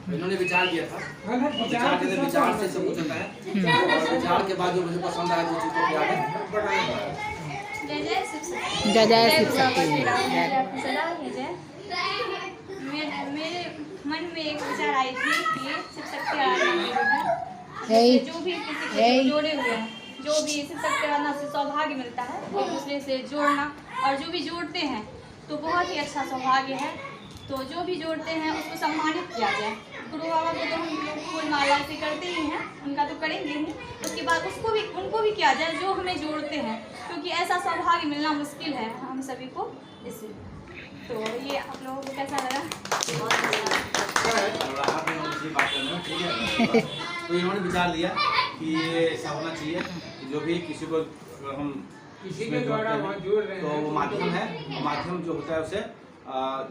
इन्होंने विचार दिया था, विचार के विचार से सब कुछ होता है, और विचार के बाद जो मुझे पसंद आया वो चीज़ को क्या है। जय जय शिव शक्ति। जय जय शिव शक्ति। मेरे मन में एक विचार आई थी कि शिव शक्ति आराधना जो भी किसी के जोड़े हुए हैं, जो भी शिव शक्ति आराधना से सौभाग्य मिलता है, एक दूसरे से जोड़ना, और जो भी जोड़ते हैं तो बहुत ही अच्छा सौभाग्य है। तो जो भी जोड़ते हैं उसको सम्मानित किया जाए। गुरु बाबा को तो हम लोग फूल माला से करते ही हैं, उनका तो करेंगे ही। उसके बाद उनको भी किया जाए जो हमें जोड़ते हैं, क्योंकि ऐसा सौभाग्य मिलना मुश्किल है हम सभी को। इसलिए तो ये आप लोगों को कैसा लगा? तो इन्होंने विचार लिया कि ये ऐसा होना चाहिए कि जो भी किसी को हम किसी के द्वारा जोड़ रहे हैं तो वो माध्यम है, माध्यम जो होता है उसे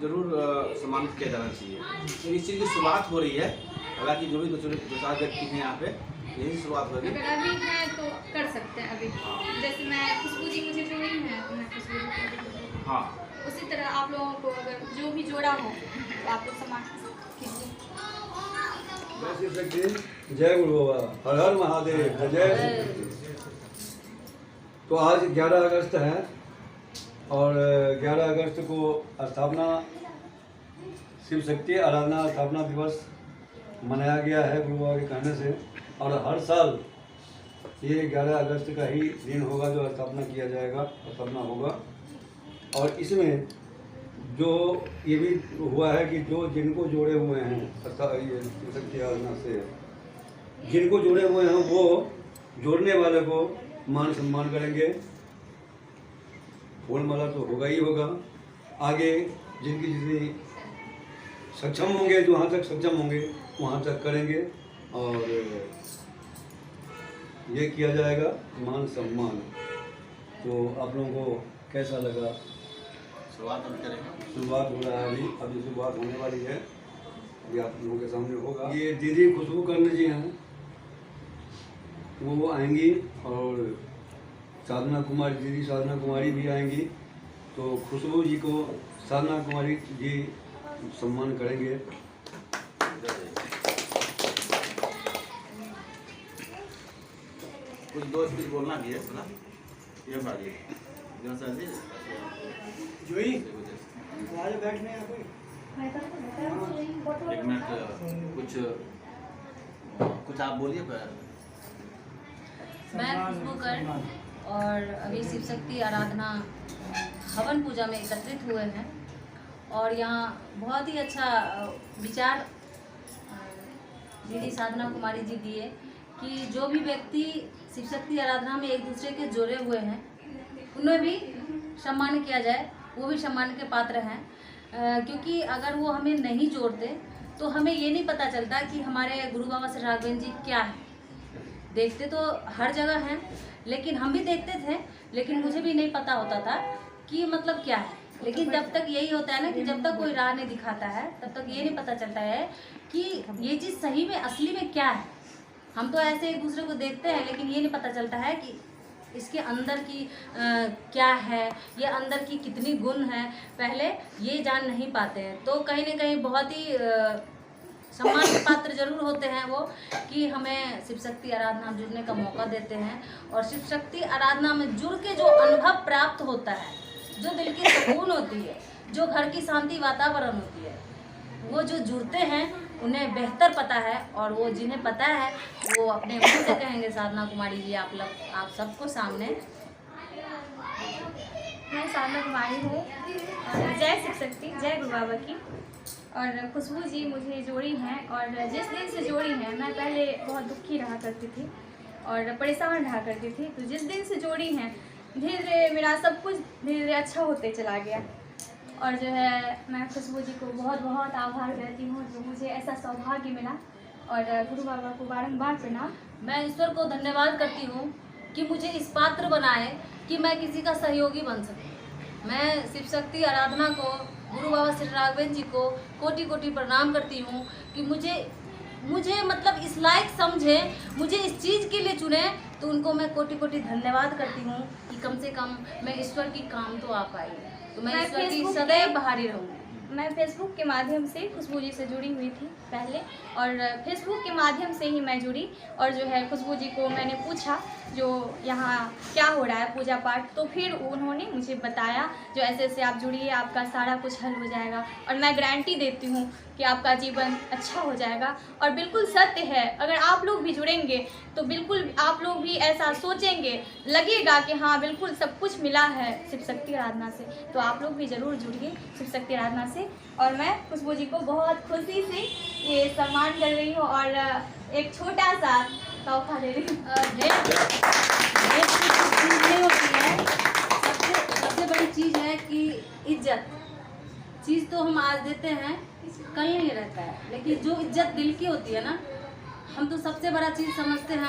जरूर सम्मानित किया जाना चाहिए। तो इस चीज़ की शुरुआत हो रही है। हालांकि जो भी दो चार व्यक्ति हैं यहाँ पे, यही शुरुआत हो रही है। अगर अभी है तो कर सकते हैं अभी। जैसे मैं खुशबू जी मुझे जोड़ी है तो मैं खुशबू जी हाँ, उसी तरह आप लोगों को अगर जो भी जोड़ा हो तो आप लोग सम्मान कीजिए। जय गुरु बाबा, हर हर महादेव, जय। तो आज 11 अगस्त है और 11 अगस्त को स्थापना शिव शक्ति आराधना स्थापना दिवस मनाया गया है गुरु बाबा के कहने से। और हर साल ये 11 अगस्त का ही दिन होगा जो स्थापना किया जाएगा, स्थापना होगा। और इसमें जो ये भी हुआ है कि जो जिनको जोड़े हुए हैं ये शिव शक्ति आराधना से, जिनको जोड़े हुए हैं वो जोड़ने वाले को मान सम्मान करेंगे। फूल माला तो होगा ही होगा। आगे जिनकी जितनी सक्षम होंगे, जहाँ तक सक्षम होंगे वहाँ तक करेंगे और ये किया जाएगा मान सम्मान। तो आप लोगों को कैसा लगा? शुरुआत हम करेंगे। शुरुआत हो रहा है अभी शुरुआत होने वाली है, अभी आप लोगों के सामने होगा। ये दीदी खुशबू करने जी हैं, वो आएंगी और साधना कुमारी दीदी साधना कुमारी भी आएंगी। तो खुशबू जी को साधना कुमारी जी सम्मान करेंगे। कुछ दोस्त कुछ बोलना भी है, सुना ये बात जोई बैठने एक मिनट कुछ आप बोलिए। मैं खुशबू कर और अभी शिव शक्ति आराधना हवन पूजा में एकत्रित हुए हैं और यहाँ बहुत ही अच्छा विचार दीदी साधना कुमारी जी दिए कि जो भी व्यक्ति शिव शक्ति आराधना में एक दूसरे के जुड़े हुए हैं उन्हें भी सम्मान किया जाए, वो भी सम्मान के पात्र हैं। क्योंकि अगर वो हमें नहीं जोड़ते तो हमें ये नहीं पता चलता कि हमारे गुरु बाबा श्री राघवेंद्र जी क्या है। देखते तो हर जगह हैं, लेकिन हम भी देखते थे, लेकिन मुझे भी नहीं पता होता था कि मतलब क्या है। लेकिन तब तक यही होता है ना कि जब तक कोई राह नहीं दिखाता है तब तक ये नहीं पता चलता है कि ये चीज़ सही में असली में क्या है। हम तो ऐसे एक दूसरे को देखते हैं, लेकिन ये नहीं पता चलता है कि इसके अंदर की क्या है, ये अंदर की कितनी गुण है, पहले ये जान नहीं पाते हैं। तो कहीं ना कहीं बहुत ही सम्मान के पात्र जरूर होते हैं वो कि हमें शिव शक्ति आराधना में जुड़ने का मौका देते हैं। और शिव शक्ति आराधना में जुड़ के जो अनुभव प्राप्त होता है, जो दिल की सुकून होती है, जो घर की शांति वातावरण होती है, वो जो जुड़ते हैं उन्हें बेहतर पता है। और वो जिन्हें पता है वो अपने मुँह से कहेंगे। साधना कुमारी जी आप सबको सामने। मैं साधना कुमारी हूँ और जय शिव शक्ति, जय गुरु बाबा की। और खुशबू जी मुझे जोड़ी हैं और जिस दिन से जोड़ी हैं मैं पहले बहुत दुखी रहा करती थी और परेशान रहा करती थी। तो जिस दिन से जोड़ी हैं धीरे धीरे मेरा सब कुछ धीरे धीरे अच्छा होते चला गया। और जो है मैं खुशबू जी को बहुत बहुत आभार करती हूँ जो मुझे ऐसा सौभाग्य मिला। और गुरु बाबा को बारंबार प्रणाम। मैं ईश्वर को धन्यवाद करती हूँ कि मुझे इस पात्र बनाए कि मैं किसी का सहयोगी बन सकूँ। मैं शिव शक्ति आराधना को, गुरु बाबा श्री राघवेंद्र जी को कोटि कोटि प्रणाम करती हूँ कि मुझे मतलब इस लायक समझे, मुझे इस चीज़ के लिए चुने। तो उनको मैं कोटि कोटि धन्यवाद करती हूँ कि कम से कम मैं ईश्वर की काम तो आ पाई। तो मैं ईश्वर की सदैव बहारी रहूँगी। मैं फेसबुक के माध्यम से खुशबू जी से जुड़ी हुई थी पहले, और फेसबुक के माध्यम से ही मैं जुड़ी। और जो है खुशबू जी को मैंने पूछा जो यहाँ क्या हो रहा है पूजा पाठ, तो फिर उन्होंने मुझे बताया जो ऐसे ऐसे आप जुड़िए, आपका सारा कुछ हल हो जाएगा और मैं गारंटी देती हूँ कि आपका जीवन अच्छा हो जाएगा। और बिल्कुल सत्य है, अगर आप लोग भी जुड़ेंगे तो बिल्कुल आप लोग भी ऐसा सोचेंगे, लगेगा कि हाँ बिल्कुल सब कुछ मिला है शिव शक्ति आराधना से। तो आप लोग भी ज़रूर जुड़िए शिव शक्ति आराधना से। और मैं खुशबू जी को बहुत खुशी से ये सम्मान कर रही हूँ और एक छोटा सा तोहफा दे रही हूँ। ढेर चीज़ नहीं होती है, सबसे बड़ी चीज़ है कि इज्जत। चीज़ तो हम आज देते हैं कल नहीं रहता है, लेकिन जो इज्जत दिल की होती है ना, हम तो सबसे बड़ा चीज़ समझते हैं,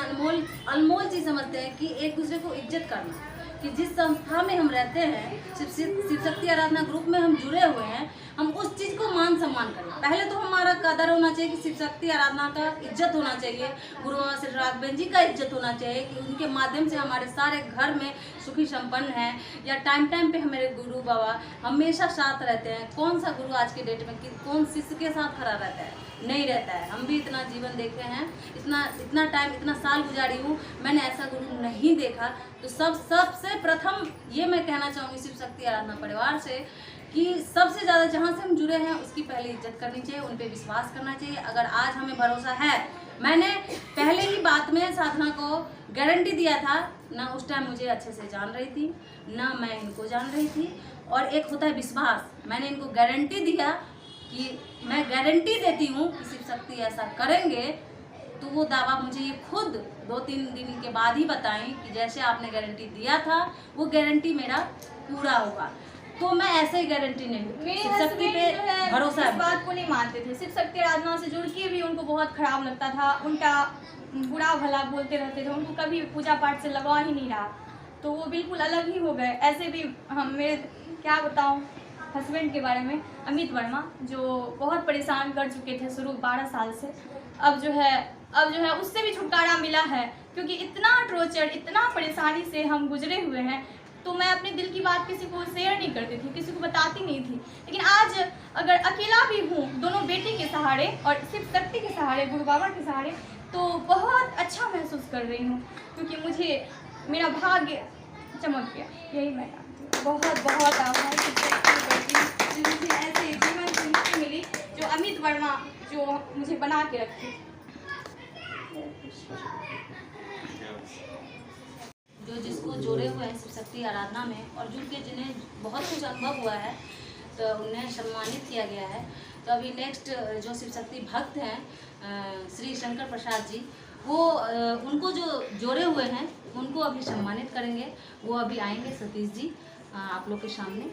अनमोल चीज़ समझते हैं कि एक दूसरे को इज्जत करना। कि जिस संस्था में हम रहते हैं, शिव शक्ति आराधना ग्रुप में हम जुड़े हुए हैं, हम उस चीज़ को मान सम्मान करें। पहले तो हमारा कदर होना चाहिए कि शिव शक्ति आराधना का इज्जत होना चाहिए, गुरु बाबा श्री राघवेंद्र जी का इज्जत होना चाहिए कि उनके माध्यम से हमारे सारे घर में सुखी संपन्न है। या टाइम टाइम पे हमारे गुरु बाबा हमेशा साथ रहते हैं। कौन सा गुरु आज के डेट में कौन शिष्य के साथ खड़ा रहता है? नहीं रहता है। हम भी इतना जीवन देखे हैं, इतना टाइम, इतना साल गुजारी हूँ, मैंने ऐसा गुरु नहीं देखा। तो सबसे प्रथम ये मैं कहना चाहूँगी शिव शक्ति आराधना परिवार से कि सबसे ज़्यादा जहाँ से हम जुड़े हैं उसकी पहले इज्जत करनी चाहिए, उन पे विश्वास करना चाहिए। अगर आज हमें भरोसा है, मैंने पहले ही बात में साधना को गारंटी दिया था ना, उस टाइम मुझे अच्छे से जान रही थी ना मैं इनको जान रही थी। और एक होता है विश्वास, मैंने इनको गारंटी दिया कि मैं गारंटी देती हूँ कि शिव शक्ति ऐसा करेंगे, तो वो दावा मुझे ये खुद 2-3 दिन के बाद ही बताएं कि जैसे आपने गारंटी दिया था वो गारंटी मेरा पूरा होगा। तो मैं ऐसे ही गारंटी नहीं, शिव शक्ति पे भरोसा है। इस बात को नहीं मानते थे, शिव शक्ति आराधना से जुड़ के भी उनको बहुत खराब लगता था, उनका बुरा भला बोलते रहते थे, उनको कभी पूजा पाठ से लगाव ही नहीं रहा, तो वो बिल्कुल अलग ही हो गए। ऐसे भी हम, मेरे क्या बताऊँ हस्बैंड के बारे में, अमित वर्मा, जो बहुत परेशान कर चुके थे शुरू 12 साल से, अब जो है उससे भी छुटकारा मिला है, क्योंकि इतना टॉर्चर, इतना परेशानी से हम गुजरे हुए हैं। तो मैं अपने दिल की बात किसी को शेयर नहीं करती थी, किसी को बताती नहीं थी, लेकिन आज अगर अकेला भी हूँ, दोनों बेटे के सहारे और शिव शक्ति के सहारे, गुरु बाबा के सहारे, तो बहुत अच्छा महसूस कर रही हूँ, क्योंकि मुझे मेरा भाग्य चमक गया। यही मैं बहुत बहुत आभार करती हूँ, मुझे ऐसे जीवन की मुक्ति मिली जो अमित वर्मा जो मुझे बना के रखी। जो जिसको जोड़े हुए हैं शिव शक्ति आराधना में और जुड़ के जिन्हें बहुत कुछ अनुभव हुआ है, तो उन्हें सम्मानित किया गया है। तो अभी नेक्स्ट जो शिव शक्ति भक्त हैं श्री शंकर प्रसाद जी, वो उनको जो जोड़े हुए हैं उनको अभी सम्मानित करेंगे। वो अभी आएंगे सतीश जी आप लोग के सामने।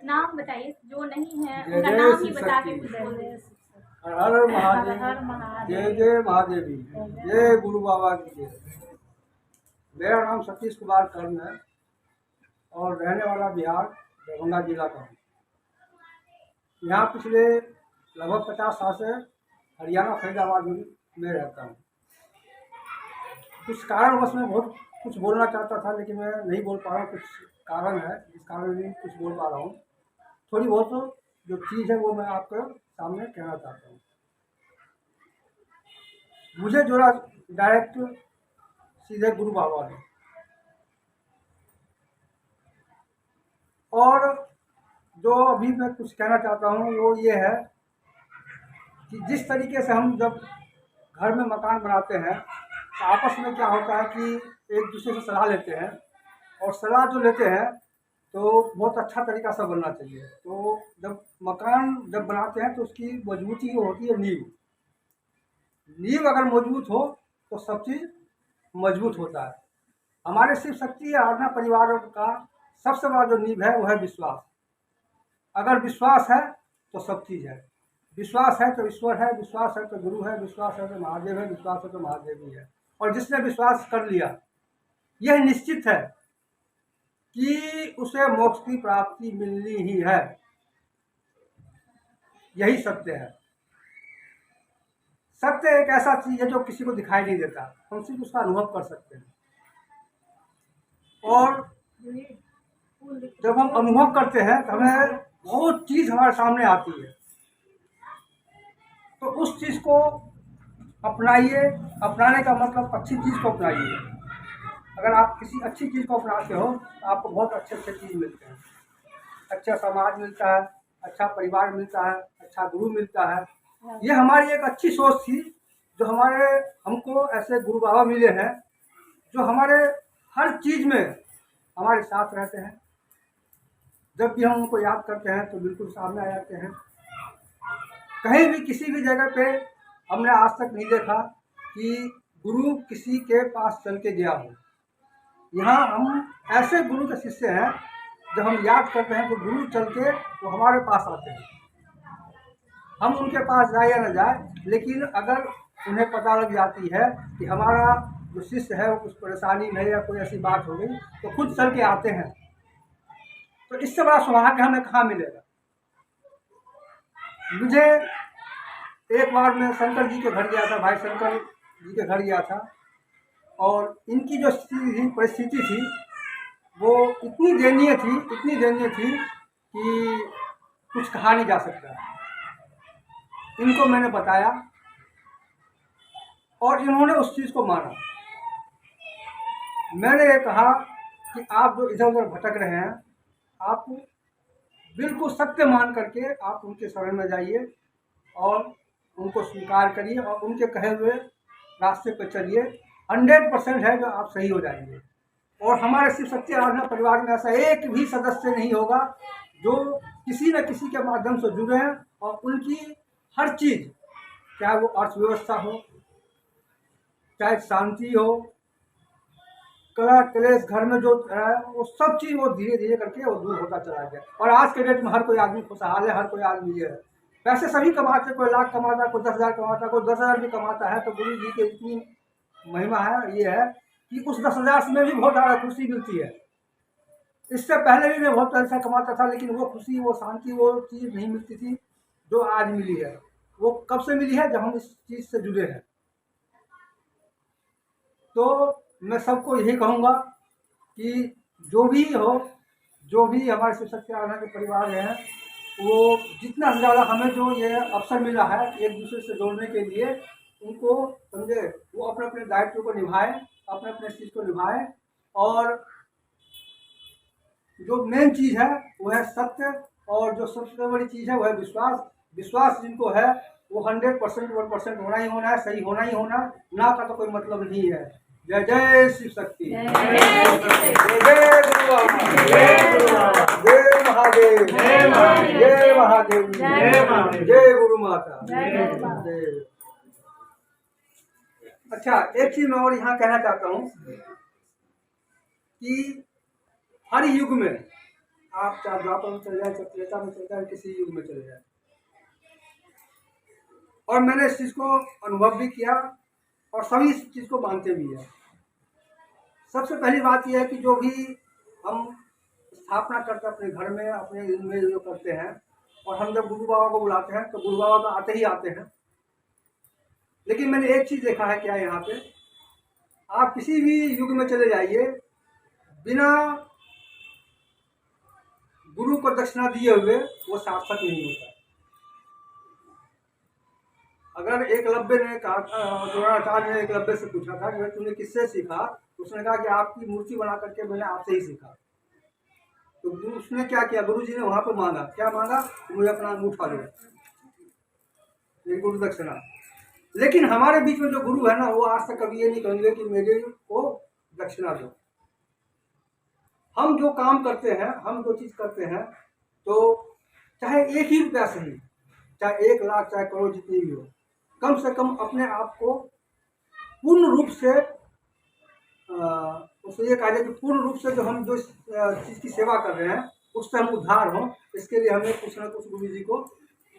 नाम बताइए, जो नहीं है उनका नाम ही बता के गुजरिए। हर हर महादेव, जय जय महादेवी, जय गुरु बाबा की जय। मेरा नाम सतीश कुमार कर्ण है और रहने वाला बिहार दरभंगा जिला का हूँ। यहाँ पिछले लगभग 50 साल से हरियाणा फरीदाबाद में रहता हूँ। कुछ कारणवश मैं बहुत कुछ बोलना चाहता था, लेकिन मैं नहीं बोल पा रहा हूँ। कुछ कारण है जिस कारण नहीं कुछ बोल पा रहा हूँ। थोड़ी बहुत जो चीज़ है वो मैं आपके सामने कहना चाहता हूँ। मुझे जोड़ा डायरेक्ट सीधे गुरु बाबा ने, और जो अभी मैं कुछ कहना चाहता हूँ वो ये है कि जिस तरीके से हम जब घर में मकान बनाते हैं तो आपस में क्या होता है कि एक दूसरे से सलाह लेते हैं, और सलाह जो लेते हैं तो बहुत अच्छा तरीका से बनना चाहिए। तो जब मकान बनाते हैं तो उसकी मजबूती होती है नींव। नींव अगर मजबूत हो तो सब चीज़ मजबूत होता है। हमारे शिव शक्ति आराधना परिवारों का सबसे बड़ा जो नींव है वो है विश्वास। अगर विश्वास है तो सब चीज़ है। विश्वास है तो ईश्वर है, विश्वास है तो गुरु है, विश्वास है तो महादेव है, विश्वास है तो महादेवी है। और जिसने विश्वास कर लिया, यह निश्चित है कि उसे मोक्ष की प्राप्ति मिलनी ही है। यही सत्य है। सत्य एक ऐसा चीज़ है जो किसी को दिखाई नहीं देता, हम सिर्फ उसका अनुभव कर सकते हैं। और जब हम अनुभव करते हैं तो हमें बहुत चीज़ हमारे सामने आती है, तो उस चीज़ को अपनाइए। अपनाने का मतलब अच्छी चीज़ को अपनाइए। अगर आप किसी अच्छी चीज़ को अपनाते हो तो आपको बहुत अच्छे अच्छे चीज़ मिलते हैं। अच्छा समाज मिलता है, अच्छा परिवार मिलता है, अच्छा गुरु मिलता है। ये हमारी एक अच्छी सोच थी जो हमको ऐसे गुरु बाबा मिले हैं जो हमारे हर चीज़ में हमारे साथ रहते हैं। जब भी हम उनको याद करते हैं तो बिल्कुल सामने आ जाते हैं। कहीं भी किसी भी जगह पे हमने आज तक नहीं देखा कि गुरु किसी के पास चल के गया हो। यहाँ हम ऐसे गुरु के शिष्य हैं, जब हम याद करते हैं तो गुरु चल के वो हमारे पास आते हैं। हम उनके पास जाए या न जाए, लेकिन अगर उन्हें पता लग जाती है कि हमारा जो शिष्य है वो कुछ परेशानी में या कोई ऐसी बात हो गई तो खुद चल के आते हैं। तो इससे बड़ा सौभाग्य हमें कहाँ मिलेगा। मुझे एक बार मैं शंकर जी के घर गया था, भाई शंकर जी के घर गया था, और इनकी जो परिस्थिति थी वो इतनी दयनीय थी कि कुछ कहा नहीं जा सकता। इनको मैंने बताया और इन्होंने उस चीज़ को माना। मैंने ये कहा कि आप जो इधर उधर भटक रहे हैं, आप बिल्कुल सत्य मान करके आप उनके शरण में जाइए और उनको स्वीकार करिए और उनके कहे हुए रास्ते पर चलिए। 100% है जो आप सही हो जाएंगे। और हमारे शिव शक्ति आराधना परिवार में ऐसा एक भी सदस्य नहीं होगा जो किसी न किसी के माध्यम से जुड़े हैं और उनकी हर चीज़, चाहे वो अर्थव्यवस्था हो, चाहे शांति हो, कला क्लेश घर में जो है वो सब चीज़ वो धीरे धीरे करके वो दूर होता चला गया। और आज के डेट में हर कोई आदमी खुशहाल है, हर कोई आदमी ये है। पैसे सभी कमाते, कोई लाख कमाता, कोई 10,000 कमाता, कोई 10,000 भी कमाता है। तो गुरु जी की इतनी महिमा है, ये है कि उस 10,000 में भी बहुत ज़्यादा खुशी मिलती है। इससे पहले भी मैं बहुत पैसा कमाता था, लेकिन वो खुशी, वो शांति, वो चीज़ नहीं मिलती थी जो आज मिली है। वो कब से मिली है? जब हम इस चीज़ से जुड़े हैं। तो मैं सबको यही कहूँगा कि जो भी हो, जो भी हमारे शिव शक्ति आराधना के परिवार हैं, वो जितना ज़्यादा हमें जो ये अवसर मिला है एक दूसरे से जोड़ने के लिए, उनको समझे वो अपने अपने दायित्व को निभाएं, अपने अपने चीज़ को निभाएं। और जो मेन चीज़ है वो है सत्य, और जो सबसे बड़ी चीज़ है वो है विश्वास। विश्वास जिनको है वो 100% 1% होना ही होना है, सही होना ही होना, ना का तो कोई मतलब नहीं है। जय जय शिव शक्ति, जय जय गुरु, जय महादेव, जय महादेव, जय गुरु माता, जय। अच्छा, एक चीज मैं और यहाँ कहना चाहता हूँ कि हर युग में, आप चाहे द्वापर में चले जाए, चाहे त्रेता में चले जाए, किसी युग में चले जाए, और मैंने इस चीज़ को अनुभव भी किया और सभी इस चीज़ को मानते भी हैं। सबसे पहली बात यह है कि जो भी हम स्थापना करते हैं अपने घर में, अपने में जो करते हैं, और हम जब गुरु बाबा को बुलाते हैं तो गुरु बाबा तो आते ही आते हैं। लेकिन मैंने एक चीज़ देखा है, क्या यहाँ पे आप किसी भी युग में चले जाइए, बिना गुरु को दक्षिणा दिए हुए वो सार्थक नहीं होता। अगर एकलव्य ने कहा, द्रोणाचार्य ने एकलव्य से पूछा था कि तुमने किससे सीखा, उसने कहा कि आपकी मूर्ति बना करके मैंने आपसे ही सीखा। तो उसने क्या किया, गुरु जी ने वहां पर मांगा, क्या मांगा, मुझे अपना अंगूठा दो, गुरु दक्षिणा। लेकिन हमारे बीच में जो गुरु है ना, वो आज तक कभी ये नहीं कहेंगे कि मेरे को दक्षिणा दो। हम जो काम करते हैं, हम जो चीज़ करते हैं, तो चाहे 1 ही रुपया सही, चाहे 1 लाख, चाहे करोड़, जितनी भी हो, कम से कम अपने आप को पूर्ण रूप से उससे ये कहा जाए कि पूर्ण रूप से जो हम जो चीज़ की सेवा कर रहे हैं उससे हम उद्धार हों, इसके लिए हमें कुछ ना कुछ गुरु जी को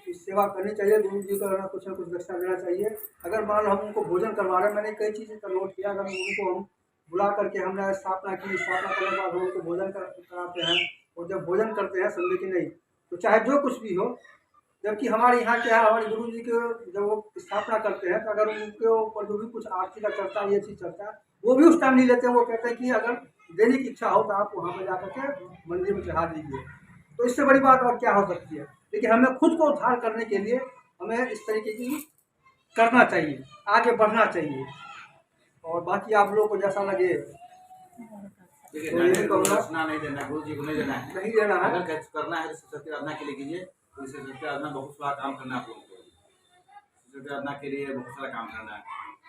सेवा करनी चाहिए। गुरु जी को कुछ ना कुछ दक्षिणा देना चाहिए। अगर मान लो हम उनको भोजन करवा रहे हैं, मैंने कई चीज़ें का नोट किया, अगर उनको हम बुला करके हमने स्थापना की, स्थापना करने के बाद हम उनको भोजन कराते हैं, और जब भोजन करते हैं समझे कि नहीं, तो चाहे जो कुछ भी हो, जबकि हमारे यहाँ क्या है, हमारे गुरु जी के जब वो स्थापना करते हैं तो अगर उनके ऊपर जो भी कुछ आरती का चलता है, ये चीज़ चलता है, वो भी उस टाइम नहीं लेते हैं। वो कहते हैं कि अगर देने की इच्छा हो तो आप वहाँ पर जाकर के मंदिर में चढ़ा दीजिए। तो इससे बड़ी बात और क्या हो सकती है। लेकिन हमें खुद को उद्धार करने के लिए हमें इस तरीके की करना चाहिए, आगे बढ़ना चाहिए। और बाकी आप लोगों को जैसा लगे देखिए, तो ये कहूँगा, दक्षिणा नहीं देना, गुरु जी को नहीं देना है। नहीं देना है। अगर करना है तो सरस्वती आराधना के लिए कीजिए। तो इसे सरस्वती आराधना बहुत सारा काम करना है आप लोगों को। सरस्वती आराधना के लिए बहुत सारा काम करना है,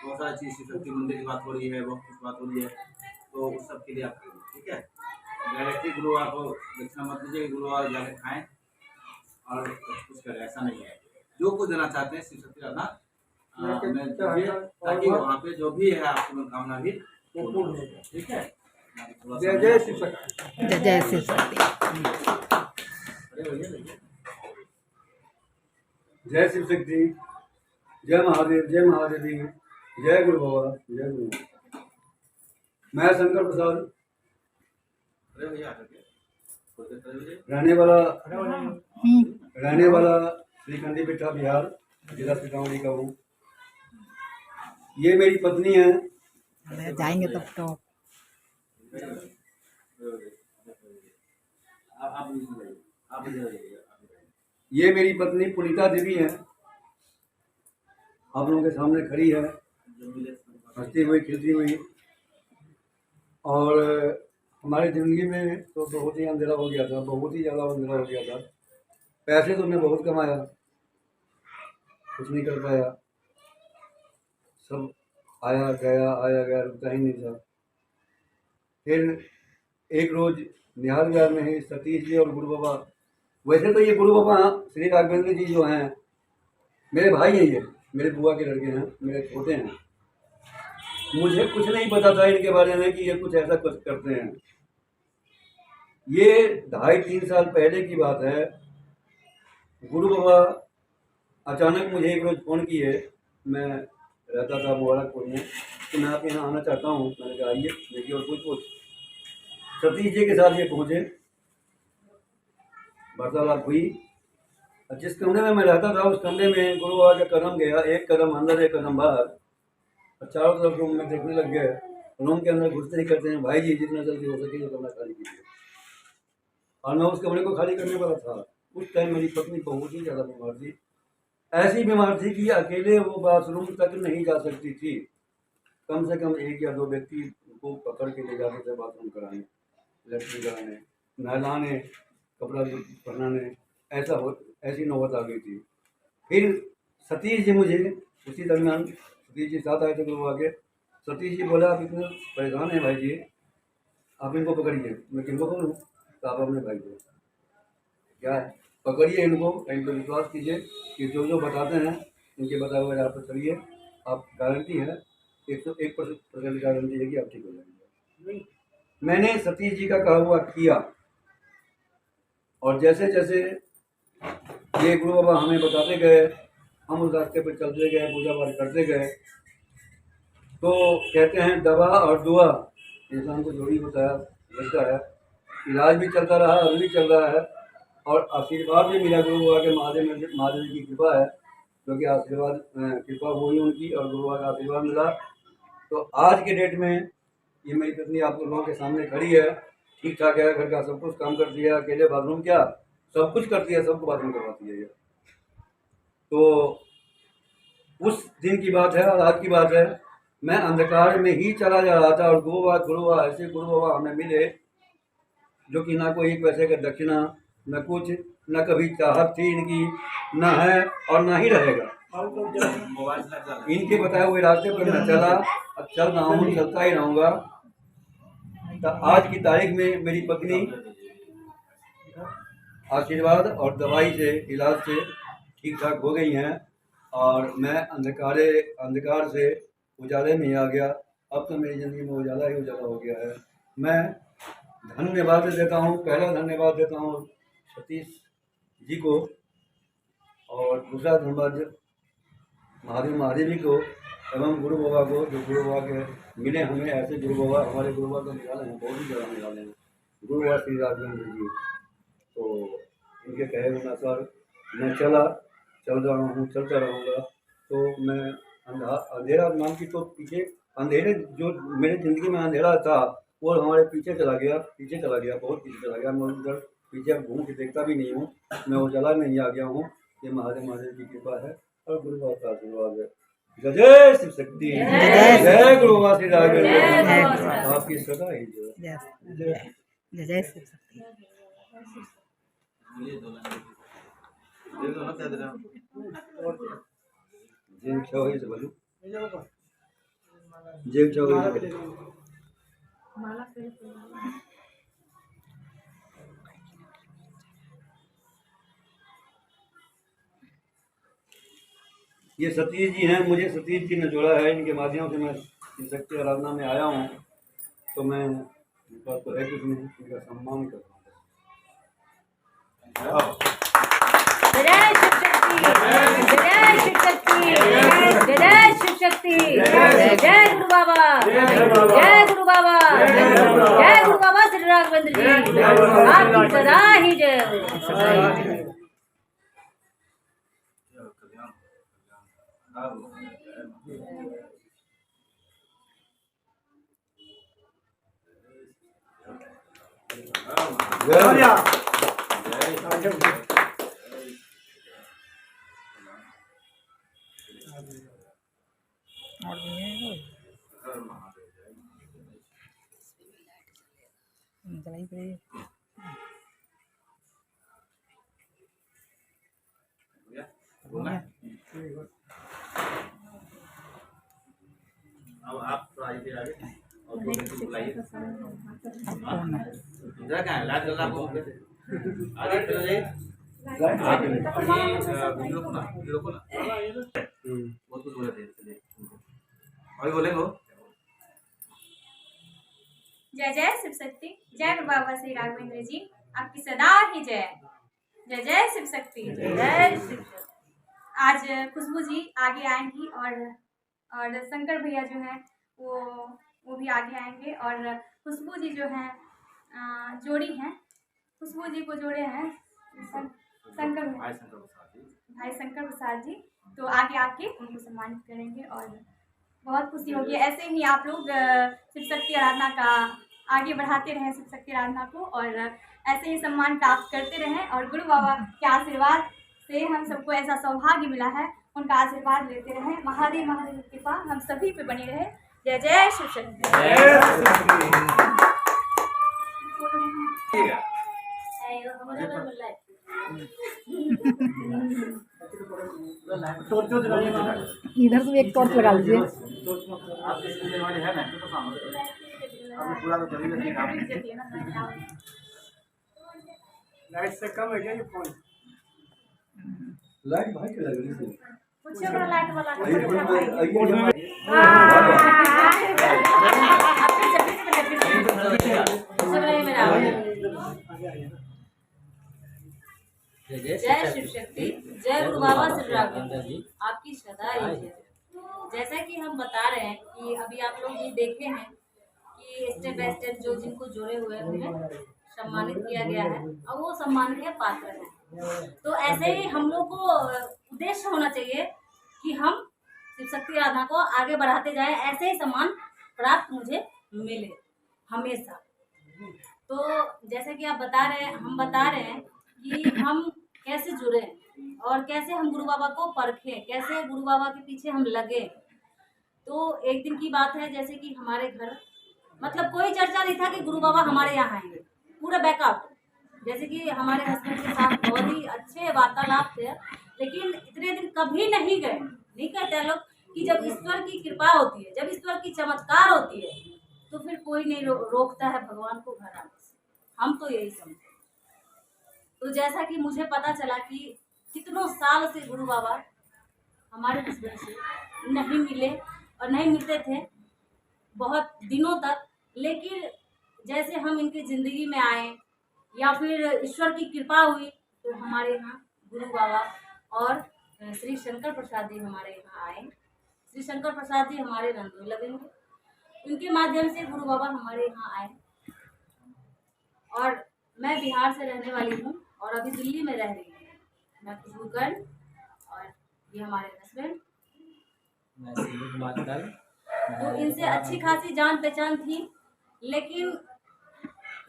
बहुत सारी चीज़, सरस्वती मंदिर की बात हो रही है, बहुत कुछ बात हो रही है, तो उस सब के लिए आप करिए, ठीक है। डायरेक्टली गुरुवार को दक्षिणा मत दीजिए, गुरुवार जाकर खाएँ और कुछ करें, ऐसा नहीं है। जो कुछ देना चाहते हैं सरस्वती आराधना में दीजिए, ताकि वहाँ पे जो भी है आपकी मनोकामना भी पूर्ण हो, ठीक है। जय जय शिव शक्ति। जय जय शिव शक्ति। जय शिव शक्ति, जय महादेव, जय महादेवी, जय गुरु बाबा, जय गुरु। मैं शंकर प्रसाद रहने वाला श्रीखंडी पिठा बिहार, जिला सीतामढ़ी का हूँ। ये मेरी पत्नी है। जाएंगे तब तो ये मेरी पत्नी पुनीता देवी है, आप लोगों के सामने खड़ी है, हंसती हुई खिलती हुई। और हमारी ज़िंदगी में तो बहुत ही अंधेरा हो गया था, बहुत ही ज़्यादा अंधेरा हो गया था। पैसे तो हमने बहुत कमाया, कुछ नहीं कर पाया, सब आया गया रुकता ही नहीं था। फिर एक रोज़ निहाल विहार में ही सतीश जी और गुरु बाबा, वैसे तो ये गुरु बाबा श्री राघवेंद्र जी जो हैं मेरे भाई हैं, ये मेरे बुआ के लड़के हैं, मेरे छोटे हैं। मुझे कुछ नहीं पता था इनके बारे में कि ये कुछ ऐसा कुछ करते हैं। ये 2.5-3 साल पहले की बात है। गुरु बाबा अचानक मुझे एक रोज़ फ़ोन किए, मैं रहता था मुबारकपुर में, तो मैं आपके यहाँ आना चाहता हूँ। मैंने कहा आइए, देखिए। और कुछ सतीश जी के साथ ये पहुँचे, वार्तालाप हुई। जिस कमरे में मैं रहता था उस कमरे में गुरु बाबा का कदम गया, एक कदम अंदर एक कदम बाहर, और चारों तरफ रूम में देखने लग गए। रूम के अंदर घुसते ही कहते हैं, भाई जी जितना जल्दी हो सके ये कमरा खाली कीजिए। और मैं उस कमरे को खाली करने वाला था। उस टाइम मेरी पत्नी बहुत ही ज़्यादा बीमार थी, ऐसी बीमार थी कि अकेले वो बाथरूम तक नहीं जा सकती थी। कम से कम 1 या 2 व्यक्ति को पकड़ के ले जाते थे बाथरूम कराने, लैट्रिन कराने, नहलाने, कपड़ा पहनाने, ऐसी नौबत आ गई थी। फिर सतीश जी मुझे उसी दरमियान, सतीश जी साथ आए थे गुरु आगे। सतीश जी बोला, आप इतने परेशान हैं भाई जी, आप इनको पकड़िए। मैं किनको पकड़ूँ? तो आप अपने भाई को, क्या है, पकड़िए इनको, इन पर विश्वास कीजिए कि जो जो बताते हैं इनके बताए हुए राह पर चलिए। आप गारंटी है 101% गारंटी है कि आप ठीक हो जाएंगे। मैंने सतीश जी का कहा हुआ किया, और जैसे जैसे ये गुरु बाबा हमें बताते गए, हम उस रास्ते पर चलते गए, पूजा पाठ करते गए। तो कहते हैं दवा और दुआ इंसान को जोड़ी होता है, लगता है। इलाज भी चलता रहा, अभी भी चल रहा है, और आशीर्वाद भी मिला गुरु बाबा के। महादेव की कृपा है, क्योंकि आशीर्वाद कृपा हुई उनकी और गुरु बाबा का आशीर्वाद मिला। तो आज के डेट में ये मेरी पत्नी आप लोगों के सामने खड़ी है, ठीक ठाक है, घर का सब कुछ काम करती है, अकेले बाथरूम क्या सब कुछ करती है, सबको बाथरूम करवाती है ये। तो उस दिन की बात है और आज की बात है। मैं अंधकार में ही चला जा रहा था, और गुरु बाबा ऐसे गुरु बाबा हमें मिले जो कि ना कोई 1 पैसे का दक्षिणा, न कुछ, न कभी चाहत थी इनकी, न है और ना ही रहेगा। इनके बताए हुए रास्ते पर मैं चला, अब चल रहा हूँ, चलता ही रहूँगा। तो आज की तारीख में मेरी पत्नी आशीर्वाद और दवाई से, इलाज से ठीक ठाक हो गई हैं, और मैं अंधकार से उजाले में आ गया। अब तो मेरी ज़िंदगी में उजाला ही उजाला हो गया है। मैं धन्यवाद देता हूँ, पहला धन्यवाद देता हूँ सतीश जी को, और दूसरा धन्यवाद महादेवी को एवं गुरु बाबा को, जो गुरु बाबा के मिले हमें। ऐसे गुरु बाबा हमारे गुरु बाबा तो निकाले हैं, बहुत ही ज़्यादा निकाले हैं, गुरु बाबा श्री राघवेंद्र जी। तो इनके कहे अनुसार मैं चल रहा हूँ, चलता रहूँगा। तो मैं अंधेरा नाम की तो पीछे अंधेरे जो मेरे ज़िंदगी में अंधेरा था वो हमारे पीछे चला गया, बहुत पीछे चला गया। मैं उधर पीछे अब घूम के देखता भी नहीं हूँ, मैं उजाला में ही आ गया हूँ। ये महादेव की कृपा है और गुरु बाबा का आशीर्वाद है। जय जय शिव शक्ति, जय गुरु बाबा श्री राघवेंद्र, आपकी सदा ही जय। जय जय शिव शक्ति। ये दोनों कह दे रहा हूँ। जय छवि से बोलूं, जय छवि से ये सतीश जी हैं, मुझे सतीश जी ने जोड़ा है। इनके माध्यम से मैं शिव शक्ति आराधना में आया हूँ। तो मैं इनका तो है कुछ नहीं, इनका सम्मान करता हूँ। जय शिव शक्ति, जय शिव शक्ति, जय शिव शक्ति, जय गुरु बाबा, जय गुरु बाबा, जय गुरु बाबा श्री राघवेंद्र जी, आपकी सदा ही जय। और भी है जलाई पड़ी। अब आप तो आइए आगे और दो व्यक्ति बुलाइए। इधर कहाँ है? लाइट जल रहा है आगे चले जाइए। वीडियो को ना बहुत कुछ बोले थे, चलिए अभी बोलेंगे वो। जय जय शिव शक्ति, जय गुरु बाबा श्री राघवेंद्र जी, आपकी सदा ही जय। जय जय शिव शक्ति, जय शिव शक्ति। आज खुशबू जी आगे आएंगी और शंकर भैया जो है वो भी आगे आएंगे। और खुशबू जी जो है जोड़ी हैं, खुशबू जी को जोड़े हैं भाई शंकर प्रसाद जी। तो आगे आके उनको सम्मानित करेंगे और बहुत खुशी होगी। ऐसे ही आप लोग शिव शक्ति आराधना का आगे बढ़ाते रहें, शिव शक्ति आराधना को, और ऐसे ही सम्मान प्राप्त करते रहें। और गुरु बाबा के आशीर्वाद से हम सबको ऐसा सौभाग्य मिला है, उनका आशीर्वाद लेते रहें। महादेव महादेव की कृपा हम सभी पे बनी रहे। जय जय शिव शक्ति। इधर से एक टॉर्च लगा लीजिए। आप इसके वाले है ना तो काम आपने पूरा तो कर ही लिया। लाइट से कम है क्या ये फोन? लाइट भाई के लग रही है। पूछिए बड़ा लाइट वाला जय शिव शक्ति, जय गुरु बाबा श्री राघवेंद्र जी, आपकी सदा ही जय। जैसा कि हम बता रहे हैं कि अभी आप लोग ये देखे हैं कि स्टेप बाय स्टेप जो जिनको जोड़े हुए हैं उन्हें सम्मानित किया गया है और वो सम्मान के पात्र हैं। तो ऐसे ही हम लोग को उद्देश्य होना चाहिए कि हम शिव शक्ति आराधना को आगे बढ़ाते जाएं, ऐसे ही सम्मान प्राप्त मुझे मिले हमेशा। तो जैसे कि आप बता रहे हैं, हम बता रहे हैं कि हम कैसे जुड़े और कैसे हम गुरु बाबा को परखें, कैसे गुरु बाबा के पीछे हम लगे। तो एक दिन की बात है, जैसे कि हमारे घर मतलब कोई चर्चा नहीं था कि गुरु बाबा हमारे यहाँ आएंगे, पूरा बैकआउट। जैसे कि हमारे हस्बैंड के साथ बहुत ही अच्छे वार्तालाप थे, लेकिन इतने दिन कभी नहीं गए। नहीं कहते लोग कि जब ईश्वर की कृपा होती है, जब ईश्वर की चमत्कार होती है, तो फिर कोई नहीं रोकता है भगवान को घर आने से। हम तो यही समझते। तो जैसा कि मुझे पता चला कि कितनों साल से गुरु बाबा हमारे हस्बैंड से नहीं मिले और नहीं मिलते थे बहुत दिनों तक, लेकिन जैसे हम इनकी ज़िंदगी में आए या फिर ईश्वर की कृपा हुई तो हमारे यहाँ गुरु बाबा और श्री शंकर प्रसाद जी हमारे यहाँ आए। श्री शंकर प्रसाद जी हमारे रंगों लगेंगे, उनके माध्यम से गुरु बाबा हमारे यहाँ आए। और मैं बिहार से रहने वाली हूँ और अभी दिल्ली में रह रही हूँ। मैं खुशबू गर्ग और ये हमारे हस्बैंड। तो इनसे अच्छी खासी जान पहचान थी, लेकिन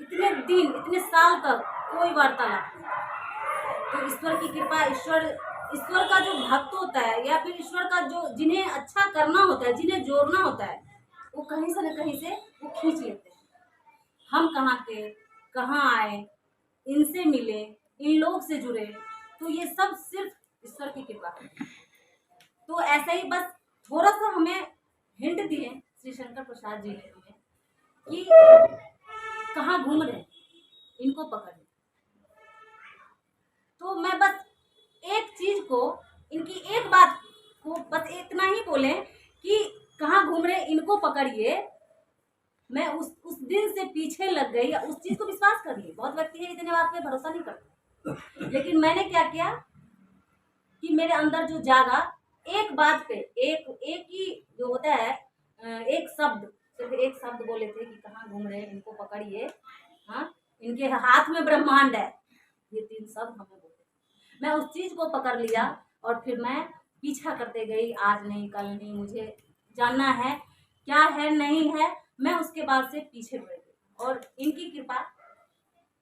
इतने दिन, इतने साल तक कोई वार्तालाप नहीं। तो ईश्वर की कृपा, ईश्वर का जो भक्त होता है या फिर ईश्वर का जो जिन्हें अच्छा करना होता है, जिन्हें जोड़ना होता है, वो कहीं से न कहीं से वो खींच लेते हैं। हम कहाँ के, कहाँ आए, इनसे मिले, इन लोग से जुड़े, तो ये सब सिर्फ ईश्वर की कृपा है। तो ऐसे ही बस थोड़ा सा हमें हिंट दिए श्री शंकर प्रसाद जी ने हमें कि कहाँ घूम रहे हैं, इनको पकड़। तो मैं बस एक चीज को, इनकी एक बात को बस इतना ही बोले कि कहाँ घूम रहे, इनको पकड़िए। मैं उस दिन से पीछे लग गई। उस चीज को विश्वास करिए, बहुत व्यक्ति है इतने बात पे भरोसा नहीं करते, लेकिन मैंने क्या किया कि मेरे अंदर जो जागा, एक बात पे एक ही जो होता है, एक शब्द, सिर्फ एक शब्द बोले थे कि कहाँ घूम रहे हैं, इनको पकड़िए, हाँ, इनके हाथ में ब्रह्मांड है। ये 3 शब्द हमें बोले। मैं उस चीज को पकड़ लिया और फिर मैं पीछा करते गई। आज नहीं, कल नहीं, मुझे जानना है क्या है, नहीं है। मैं उसके बाद से पीछे बढ़ गई और इनकी कृपा,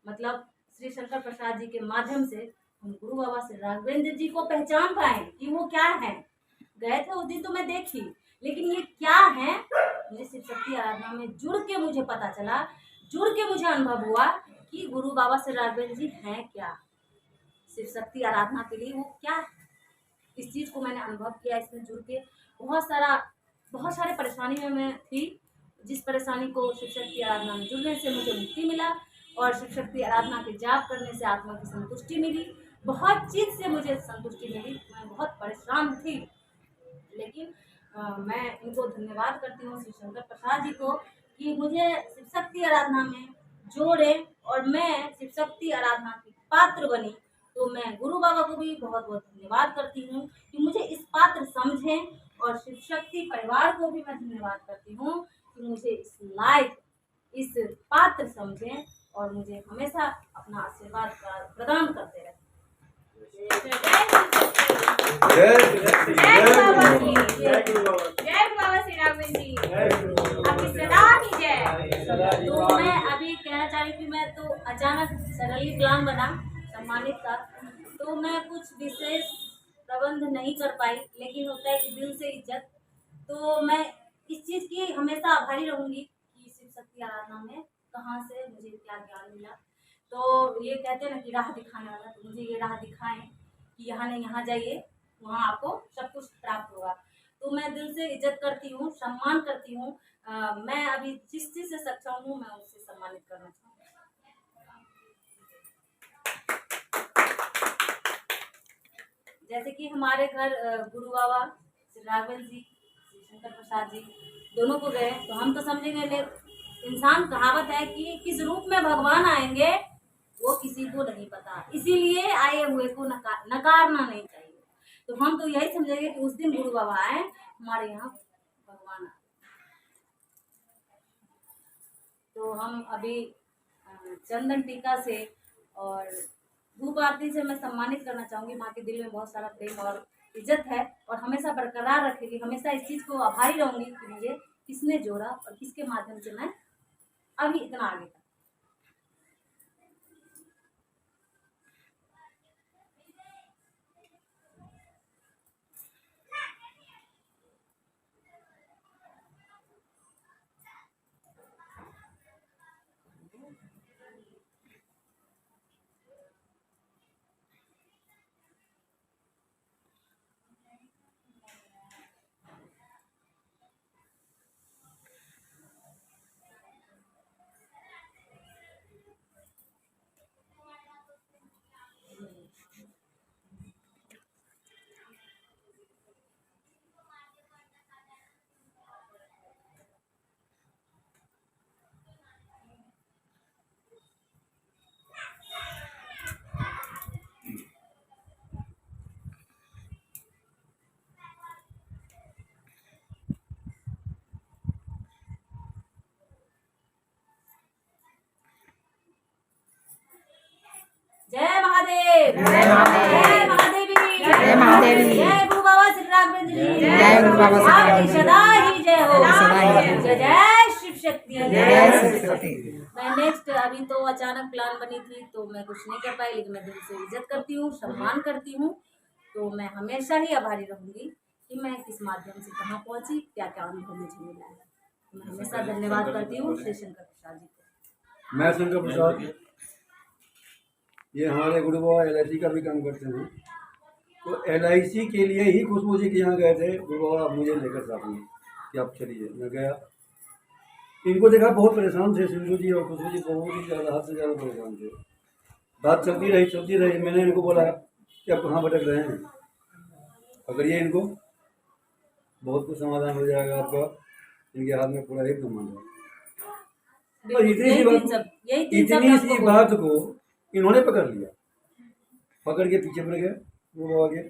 मतलब श्री शंकर प्रसाद जी के माध्यम से हम गुरु बाबा श्री राघवेंद्र जी को पहचान पाए कि वो क्या है। गए थे उस दिन तो मैं देखी, लेकिन ये क्या है मुझे शिव शक्ति आराधना में जुड़ के मुझे पता चला, जुड़ के मुझे अनुभव हुआ कि गुरु बाबा श्री राघवेंद्र जी हैं क्या, शिव शक्ति आराधना के लिए वो क्या है। इस चीज़ को मैंने अनुभव किया इसमें जुड़ के। बहुत सारे परेशानी में मैं थी, जिस परेशानी को शिव शक्ति आराधना में जुड़ने से मुझे मुक्ति मिला और शिव शक्ति आराधना के जाप करने से आत्मा की संतुष्टि मिली। बहुत चीज़ से मुझे संतुष्टि मिली। मैं बहुत परेशान थी, लेकिन मैं इनको धन्यवाद करती हूँ श्री शंकर प्रसाद जी को कि मुझे शिव शक्ति आराधना में जोड़े और मैं शिव शक्ति आराधना की पात्र बनी। तो मैं गुरु बाबा को भी बहुत बहुत धन्यवाद करती हूँ कि मुझे इस पात्र समझें, और शिव शक्ति परिवार को भी मैं धन्यवाद करती हूँ कि मुझे इस लायक, इस पात्र समझें और मुझे हमेशा अपना आशीर्वाद प्रदान करते रहें। जय बाबा श्री राघवेंद्र जी, आपकी सदा की जय। तो मैं अभी कहना चाह रही थी, मैं तो अचानक सडनली प्लान बना सम्मानित का, तो मैं कुछ विशेष प्रबंध नहीं कर पाई, लेकिन होता है दिल से इज्जत। तो मैं इस चीज़ की हमेशा आभारी रहूँगी कि शिव शक्ति आराधना में कहाँ से मुझे क्या ज्ञान मिला। तो ये कहते हैं ना कि राह दिखाने वाला, तो मुझे ये राह दिखाएं कि यहाँ नहीं, यहाँ जाइए, वहाँ आपको सब कुछ प्राप्त होगा। तो मैं दिल से इज्जत करती हूँ, सम्मान करती हूँ। मैं अभी जिस चीज़ से सक्षम हूँ, मैं उससे सम्मानित करना चाहूँगी। जैसे कि हमारे घर गुरु बाबा श्री राघवेंद्र जी, श्री शंकर प्रसाद जी दोनों को गए, तो हम तो समझेंगे, ले इंसान, कहावत है कि किस रूप में भगवान आएंगे वो किसी को नहीं पता, इसीलिए आए हुए को नकारना नहीं चाहिए। तो हम तो यही समझेंगे कि उस दिन गुरु बाबा आए, हमारे यहाँ भगवान आए। तो हम अभी चंदन टीका से और धूप आरती से मैं सम्मानित करना चाहूँगी। माँ के दिल में बहुत सारा प्रेम और इज्जत है और हमेशा बरकरार रखेगी। हमेशा इस चीज़ को आभारी रहूँगी कि मुझे किसने जोड़ा और किसके माध्यम से मैं अभी इतना आगे तक। जय महादेव, जय महादेव। जय गुरु बाबा आपकी सदा ही जय हो। सदा ही जय हो। जय जय शिव शक्ति। जय शिव शक्ति। मैं नेक्स्ट अभी तो अचानक प्लान बनी थी तो मैं कुछ नहीं कर पाई, लेकिन मैं दिल से इज्जत करती हूँ, सम्मान करती हूँ। तो मैं हमेशा ही आभारी रहूंगी कि मैं किस माध्यम से कहाँ पहुँची, क्या क्या अनुभव मुझे मिला है। मैं हमेशा धन्यवाद करती हूँ श्री शंकर प्रसाद जी को। मैं शंकर प्रसाद, ये हमारे गुरु बाबा LIC का भी काम करते हैं। तो LIC के लिए ही खुशबू जी के यहाँ गए थे गुरु बाबा, मुझे लेकर साथ में कि आप चलिए। मैं गया, इनको देखा बहुत परेशान थे सिंधु जी और खुशबू जी, बहुत ही ज़्यादा, हद से ज़्यादा परेशान थे। बात चलती रही। मैंने इनको बोला कि आप कहाँ भटक रहे हैं, पकड़िए इनको, बहुत कुछ समाधान हो जाएगा आपका। इनके हाथ में पूरा एक कमान है। और इतनी सी बात को इन्होंने पकड़ लिया, पकड़ के पीछे पड़ गए वो बाबा के।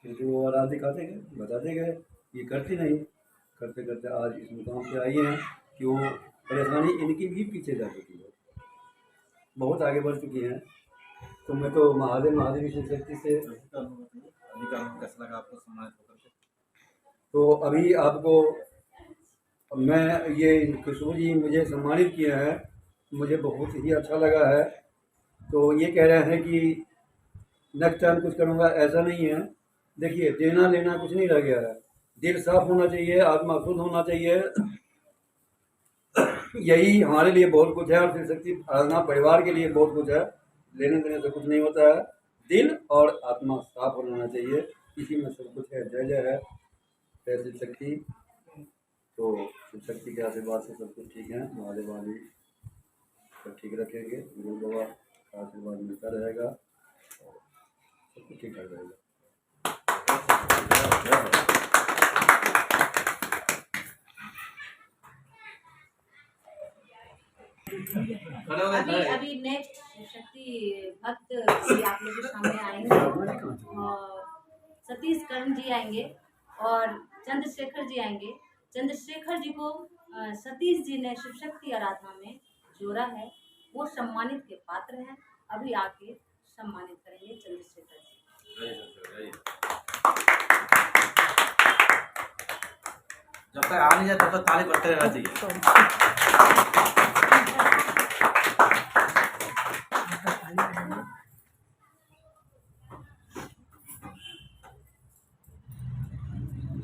फिर जो राह दिखाते गए, बताते गए, ये करती नहीं। करते करते आज इस मुकाम पे आई हैं कि वो परेशानी इनकी भी पीछे जा चुकी है, बहुत आगे बढ़ चुकी हैं। तो मैं तो महादेव की शक्ति से कैसा लगा आपको सम्मानित होकर? तो अभी आपको मैं ये खुशबू जी मुझे सम्मानित किया है, मुझे बहुत ही अच्छा लगा है। तो ये कह रहे हैं कि नेक्स्ट टाइम कुछ करूँगा, ऐसा नहीं है। देखिए, देना लेना कुछ नहीं रह गया है। दिल साफ होना चाहिए, आत्मा शुद्ध होना चाहिए, यही हमारे लिए बहुत कुछ है। और शिव शक्ति आराधना परिवार के लिए बहुत कुछ है। लेने देने से कुछ नहीं होता है, दिल और आत्मा साफ होना चाहिए, इसी में सब कुछ है। जय जय है शिव शक्ति। तो शिव शक्ति के आशीर्वाद से सब कुछ ठीक है। महादेव वाली सब ठीक रखेंगे, गुरु बाबा का आशीर्वाद मिलता रहेगा और सब कुछ ठीक ठाक रहेगा। अभी नेक्स्ट शक्ति भक्त अभी आप लोगों के सामने आएंगे और सतीश कर्ण जी आएंगे और चंद्रशेखर जी आएंगे। चंद्रशेखर जी को सतीश जी ने शिव शक्ति आराधना में जोड़ा है, वो सम्मानित के पात्र हैं। अभी आके सम्मानित करेंगे चंद्रशेखर जी। जब तक आ नहीं जाए तब तक ताली बजते रहना चाहिए।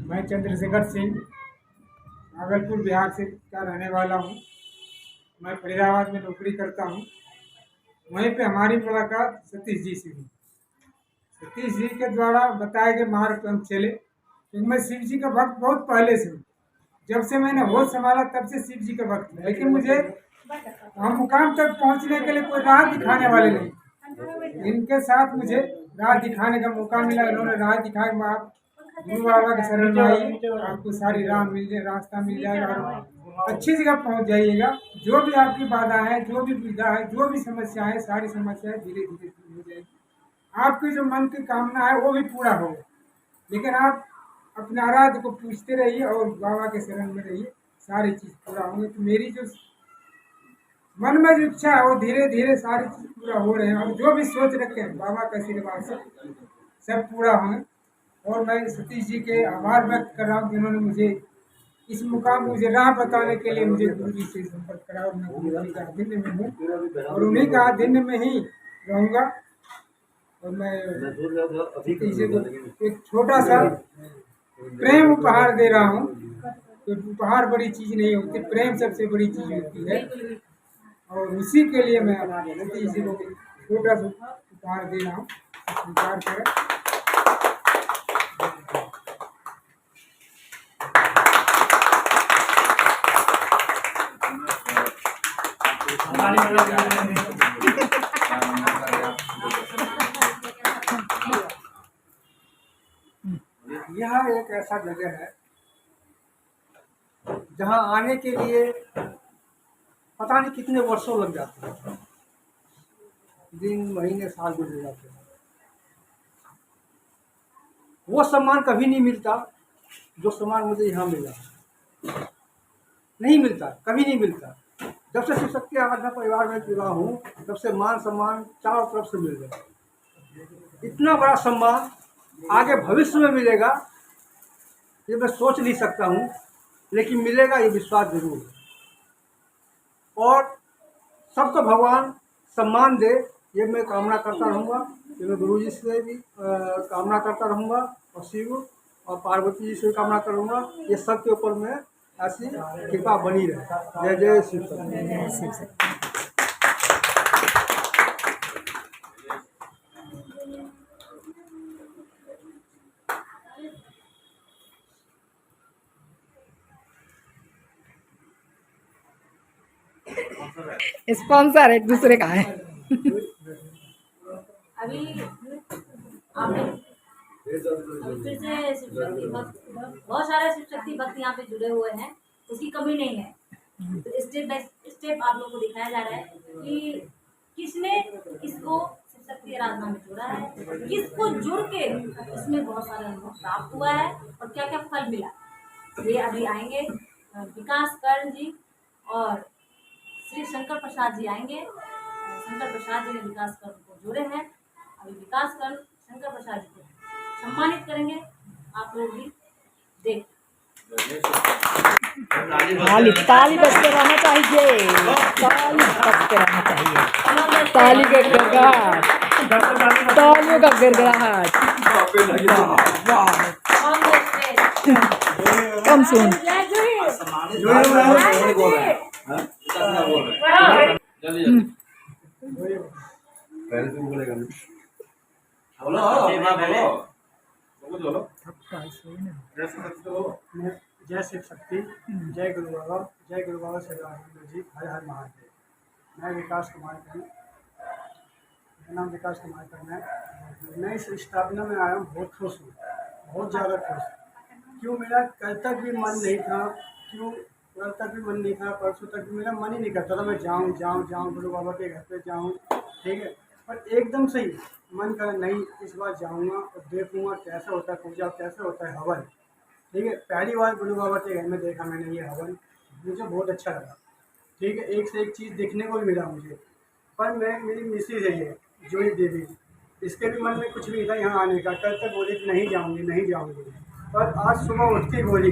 मैं चंद्रशेखर सिंह भागलपुर बिहार से का रहने वाला हूँ। मैं फरीदाबाद में नौकरी करता हूँ। वहीं पे हमारी मुलाकात सतीश जी से हुई। सतीश जी के द्वारा बताए गए मार्ग पर हम चले, क्योंकि मैं शिव जी का भक्त बहुत पहले से हूँ। जब से मैंने होश संभाला तब से शिव जी का भक्त हूँ, लेकिन मुझे हम मुकाम तक पहुँचने के लिए कोई राह दिखाने वाले नहीं। इनके साथ मुझे राह दिखाने का मौका मिला। इन्होंने राह दिखाया, आप गुरु बाबा के शरण में आइए, आपको सारी राह मिल जाए, रास्ता मिल जाएगा और अच्छी जगह पहुंच जाइएगा। जो भी आपकी बाधा है, जो भी विधा है, जो भी समस्या है, सारी समस्याएं धीरे धीरे दूर हो जाएगी। आपकी जो मन की कामना है वो भी पूरा होगा। लेकिन आप अपने आराध्य को पूछते रहिए और बाबा के शरण में रहिए, सारी चीज़ पूरा होंगे। तो मेरी जो मन में जो इच्छा है वो धीरे धीरे सारी चीज़ पूरा हो रहे हैं और जो भी सोच रखे हैं बाबा का आशीर्वाद से सब पूरा होंगे। और मैं सतीश जी के आभार व्यक्त कर रहा हूँ, जिन्होंने मुझे इस मुकाम मुझे राह बताने के लिए मुझे गुरु जी से संपर्क करा और मैं गुरु जी का अधीन में हूँ और उन्हीं का अधीन में ही रहूँगा। और मैं सतीश जी को एक छोटा सा प्रेम उपहार दे रहा हूँ। तो उपहार बड़ी चीज़ नहीं होती, प्रेम सबसे बड़ी चीज़ होती है और उसी के लिए मैं सतीश जी को छोटा सा उपहार दे रहा हूँ, स्वीकार करें। यह एक ऐसा जगह है जहाँ आने के लिए पता नहीं कितने वर्षों लग जाते हैं, दिन महीने साल गुजर जाते हैं। वो सम्मान कभी नहीं मिलता जो सम्मान मुझे यहाँ मिला, नहीं मिलता, कभी नहीं मिलता। जब से शिव शक्ति आराधना परिवार में जुड़ा हूँ तब से मान सम्मान चारों तरफ से मिल गया। इतना बड़ा सम्मान आगे भविष्य में मिलेगा ये मैं सोच नहीं सकता हूँ, लेकिन मिलेगा ये विश्वास जरूर। और सबको भगवान सम्मान दे, ये मैं कामना करता रहूँगा। ये मैं गुरु जी से भी कामना करता रहूँगा, और शिव और पार्वती जी से भी कामना करूँगा। ये सबके ऊपर में ऐसी कृपा बनी रहे। जय जय शिव शक्ति। जय शिव शक्ति। स्पॉन्सर एक दूसरे का है। अभी आपने फिर से शिव शक्ति भक्त, बहुत सारे शिव शक्ति भक्त यहाँ पे जुड़े हुए हैं, उसकी कमी नहीं है। तो स्टेप बाय स्टेप आप लोग को दिखाया जा रहा है कि किसने किसको शिव शक्ति आराधना में जोड़ा है, किसको जुड़ के इसमें बहुत सारा अनुभव प्राप्त हुआ है और क्या क्या फल मिला। ये अभी आएंगे विकास कर्ण जी और श्री शंकर प्रसाद जी आएंगे। शंकर प्रसाद जी ने विकास कर्ण को जोड़े हैं। अभी विकास कर्ण शंकर प्रसाद जी को सम्मानित करेंगे, आप लोग भी देख। ताली ताली बजते रहना चाहिए, ताली बजते रहना चाहिए, ताली का गड़गड़ाहट, तालियों का गड़गड़ाहट। कम सुन। पहले तुम बोलेगा ना। बोलो। जय शिव शक्ति, जय गुरु बाबा, जय गुरु बाबा श्री जी, हर हर महादेव। मैं विकास कुमार कर्ण, मेरा नाम विकास कुमार कर्ण है। मैं इस स्थापना में आया हूँ, बहुत खुश हूँ, बहुत ज़्यादा खुश। क्यों मेरा कल तक भी मन नहीं था, कल तक भी मन नहीं था, परसों तक भी मेरा मन ही नहीं करता था मैं जाऊँ गुरु बाबा के घर पे जाऊँ, ठीक है। पर एकदम से ही मन करा नहीं, इस बार जाऊँगा और देखूँगा कैसा होता है पूजा, कैसा होता है हवन, ठीक है। पहली बार गुरु बाबा के घर में देखा मैंने ये हवन, मुझे बहुत अच्छा लगा, ठीक है। एक से एक चीज़ देखने को भी मिला मुझे। पर मेरी मिसेज है ये जोई देवी, इसके भी मन में कुछ नहीं था यहाँ आने का। कल तक बोली कि नहीं जाऊँगी, पर आज सुबह उठ के बोली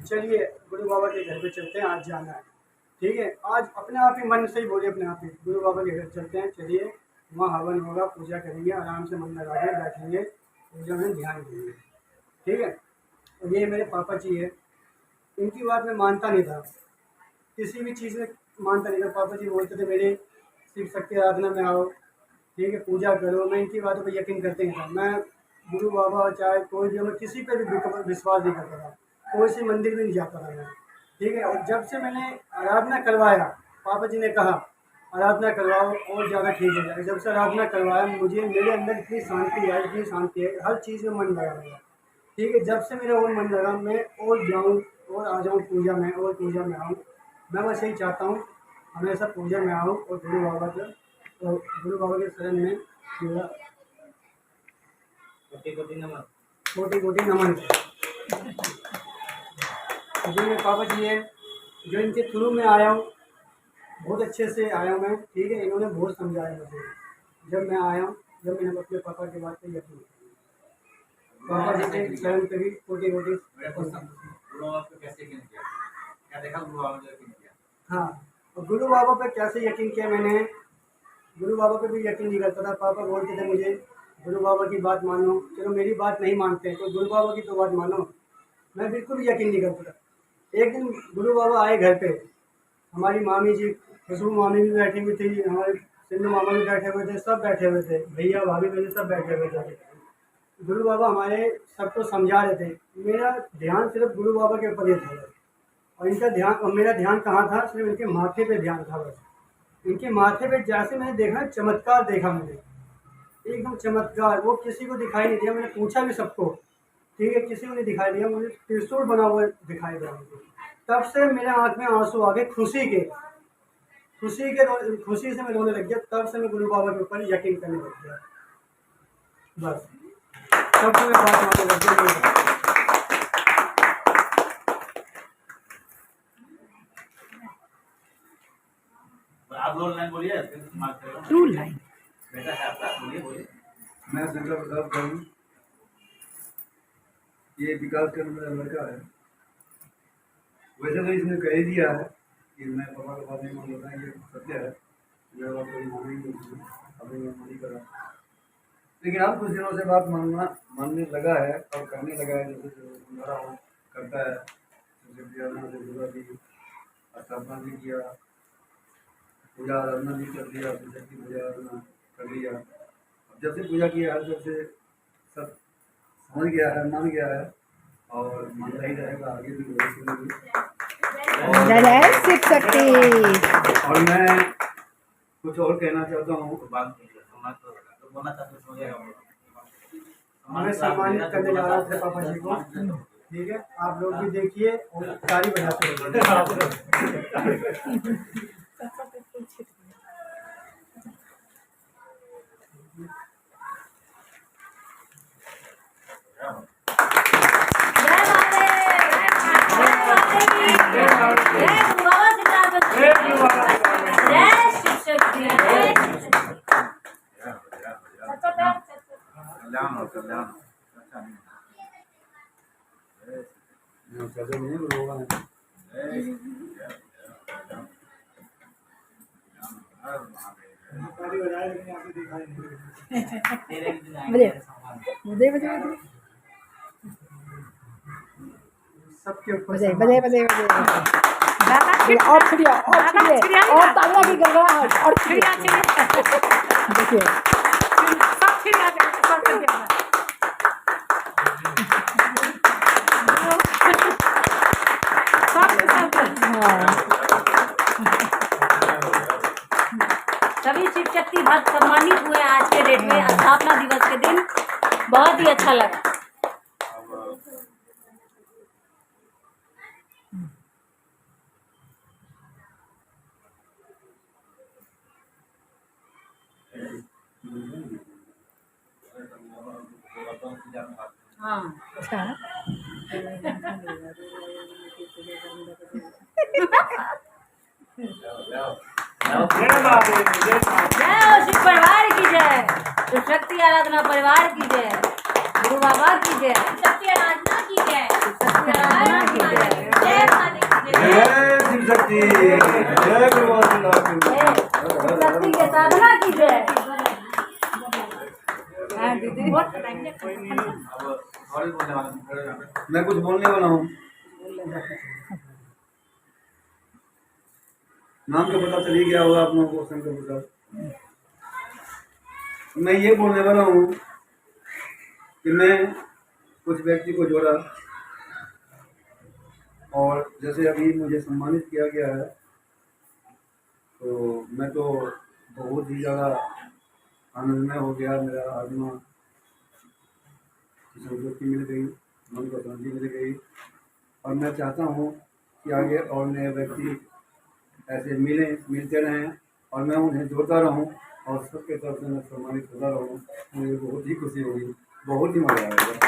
चलिए गुरु बाबा के घर पे चलते हैं, आज जाना है, ठीक है। आज अपने आप ही मन से ही बोली, अपने आप ही गुरु बाबा के घर चलते हैं, चलिए वहाँ हवन होगा, पूजा करेंगे, आराम से मन लगा के बैठेंगे, पूजा में ध्यान देंगे, ठीक है। और ये मेरे पापा जी है, इनकी बात मैं मानता नहीं था, किसी भी चीज़ में मानता नहीं था। पापा जी बोलते थे मेरे शिव शक्ति आराधना में आओ, ठीक है, पूजा करो, मैं इनकी बातों पर यकीन करते नहीं था। मैं गुरु बाबा चाहे कोई भी, मैं किसी पर भी विश्वास नहीं करता था, कोई से मंदिर भी नहीं जाता था मैं, ठीक है। और जब से मैंने आराधना करवाया, पापा जी ने कहा आराधना करवाओ और ज़्यादा ठीक हो जाए। जब से आराधना करवाया मुझे मेरे अंदर इतनी शांति है, हर चीज़ में मन लगा रहेगा, ठीक है। जब से मेरा और मन लगा मैं और जाऊँ और आ जाऊँ पूजा में, और पूजा में आऊँ। मैं बस यही चाहता हूँ हमेशा पूजा में आऊँ और गुरु बाबा के शरण में मेरा कोटि नमन। जो मेरे पापा जी है, जो इनके थ्रू में आया हूँ, बहुत अच्छे से आया हूँ मैं, ठीक है। इन्होंने बहुत समझाया मुझे, जब मैं आया हूँ, जब मैंने अपने पापा की बात पे यकीन किया, पापा जी के शरण पे भी कोटि हाँ। और गुरु बाबा पे कैसे यकीन किया मैंने, गुरु बाबा पे भी यकीन नहीं करता था। पापा बोलते थे मुझे गुरु बाबा की बात मानो, चलो मेरी बात नहीं मानते तो गुरु बाबा की तो बात मानो, मैं बिल्कुल भी यकीन नहीं करता था। एक दिन गुरु बाबा आए घर पे, हमारी मामी जी, खुशबू मामी भी बैठी हुई थी, हमारे सिंधु मामा भी बैठे हुए थे, सब बैठे हुए थे, भैया भाभी बहन सब बैठे हुए थे। गुरु बाबा हमारे सबको समझा रहे थे, मेरा ध्यान सिर्फ गुरु बाबा के ऊपर ही था, और इनका ध्यान और मेरा ध्यान कहाँ था, सिर्फ इनके माथे पे ध्यान था बस। इनके माथे पे जैसे मैंने देखा, चमत्कार देखा मैंने, एकदम चमत्कार, वो किसी को दिखाई नहीं दिया। मैंने पूछा भी सबको, ठीक है, किसी को नहीं दिखाई दिया, मुझे त्रिशूल बना हुआ दिखाई दिया मुझे। तब से मेरे आँख में आंसू आ गए, खुशी से मैं रोने लग गया। तब से मैं गुरु बाबा के ऊपर यकीन करने लग गया, बस तब से मैं बात मानने लग गया। आप लोग लाइन बोलिए, ट्रू लाइन। बेटा है आपका, बोलिए। मैं शंकर प्रसाद कर्ण, ये विकास कर मेरा लड़का है। वैसे तो इसने कह ही दिया है कि मैं पापा का बात नहीं मान लेता, ये सत्य है, मेरा बात कोई माने ही नहीं, अभी मैं नहीं करा। लेकिन अब कुछ दिनों से बात मानने लगा है और करने लगा है। जैसे समझा हूँ करता है, जैसे स्थापना भी किया, पूजा आराधना भी कर लिया, की पूजा आराधना कर लिया। जब से पूजा किया है तब से सब समझ गया है, मान गया है और मानता ही रहेगा आगे भी। जय शिव शक्ति। और मैं कुछ और कहना चाहता हूँ। हमें सम्मानित करने जा रहे थे पापा जी को, ठीक है, आप लोग भी देखिए और ताली बजाते रहिए। सबके ऊपर बजे बजे बजे बजे और छिड़िया और तालियां भी कर रहा है और छिड़िया देखिए सब छिड़िया सभी शिव शक्ति भक्त सम्मानित हुए आज के डेट में, स्थापना दिवस के दिन। बहुत ही अच्छा लगा। हाँ जय शिव परिवार की जय, शिव शक्ति आराधना परिवार की जय, गुरु बाबा की जय, शक्ति आराधना की जय, शक्ति आराधना की जय, जय माता की जय, जय शिव शक्ति, जय गुरु शिव शक्ति के साधना की जय। मैं कुछ बोलने वाला हूँ। नाम तो पता चल ही गया होगा आप लोगों को, शंकर प्रसाद। मैं ये बोलने वाला हूँ कि मैं कुछ व्यक्ति को जोड़ा और जैसे अभी मुझे सम्मानित किया गया है तो मैं तो बहुत ही ज़्यादा आनंदमय हो गया। मेरा आत्मा की संतुष्टि मिल गई, मन को शांति मिल गई और मैं चाहता हूँ कि आगे और नए व्यक्ति ऐसे मिलते रहें और मैं उन्हें जोड़ता रहूं और सबके तरफ से मैं सम्मानित होता रहूं। मुझे बहुत ही खुशी होगी, बहुत ही मजा आएगा।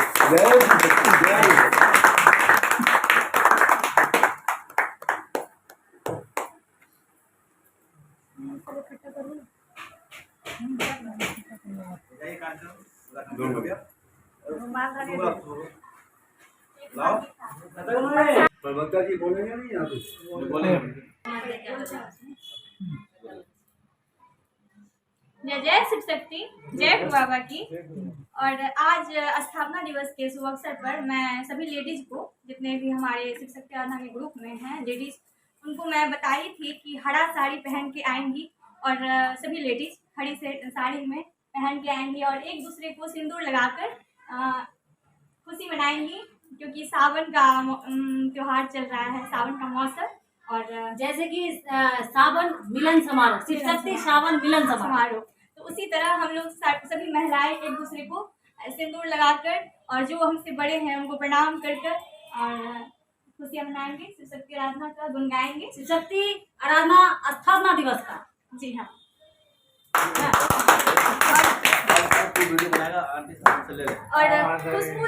जय प्रवक्ता जी बोलेंगे नहीं यहाँ पे बोलेंगे। जय जय शिव शक्ति, जय गुरु बाबा की। और आज स्थापना दिवस के शुभ अवसर पर मैं सभी लेडीज को, जितने भी हमारे शिव शक्ति आराधना के ग्रुप में हैं लेडीज, उनको मैं बताई थी कि हरा साड़ी पहन के आएंगी और सभी लेडीज हरी साड़ी में पहन के आएंगी और एक दूसरे को सिंदूर लगाकर खुशी मनाएंगी, क्योंकि सावन का त्योहार चल रहा है, सावन का मौसम। और जैसे कि सावन मिलन समारोह, शिव शक्ति सावन मिलन समारोह, तो उसी तरह हम लोग सभी महिलाएं एक दूसरे को सिंदूर लगाकर और जो हमसे बड़े हैं उनको प्रणाम कर कर और खुशियाँ मनाएंगे, शिव शक्ति आराधना का गुण गाएंगे। शिव शक्ति आराधना स्थापना दिवस का, जी हाँ। और खुशबू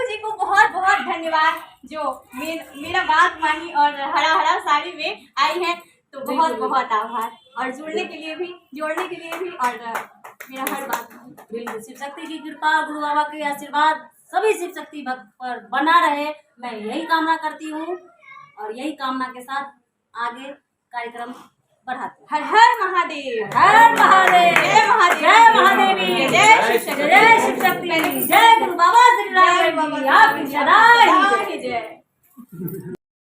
जी को बहुत बहुत धन्यवाद जो मेरा बात मानी और हरा हरा साड़ी में आई है, तो बहुत बहुत आभार। और जोड़ने के लिए भी और मेरा हर बात बिल्कुल शिव शक्ति की कृपा, गुरु बाबा के आशीर्वाद सभी शिव शक्ति भक्त पर बना रहे, मैं यही कामना करती हूँ और यही कामना के साथ आगे कार्यक्रम बढ़ाते हैं। हर हर महादेव, हर महादेव, जय महादेव, जय महादेवी, जय शिव शक्ति, जय शिव शक्ति, जय गुरु बाबा श्री राम, आपकी सदा ही जय।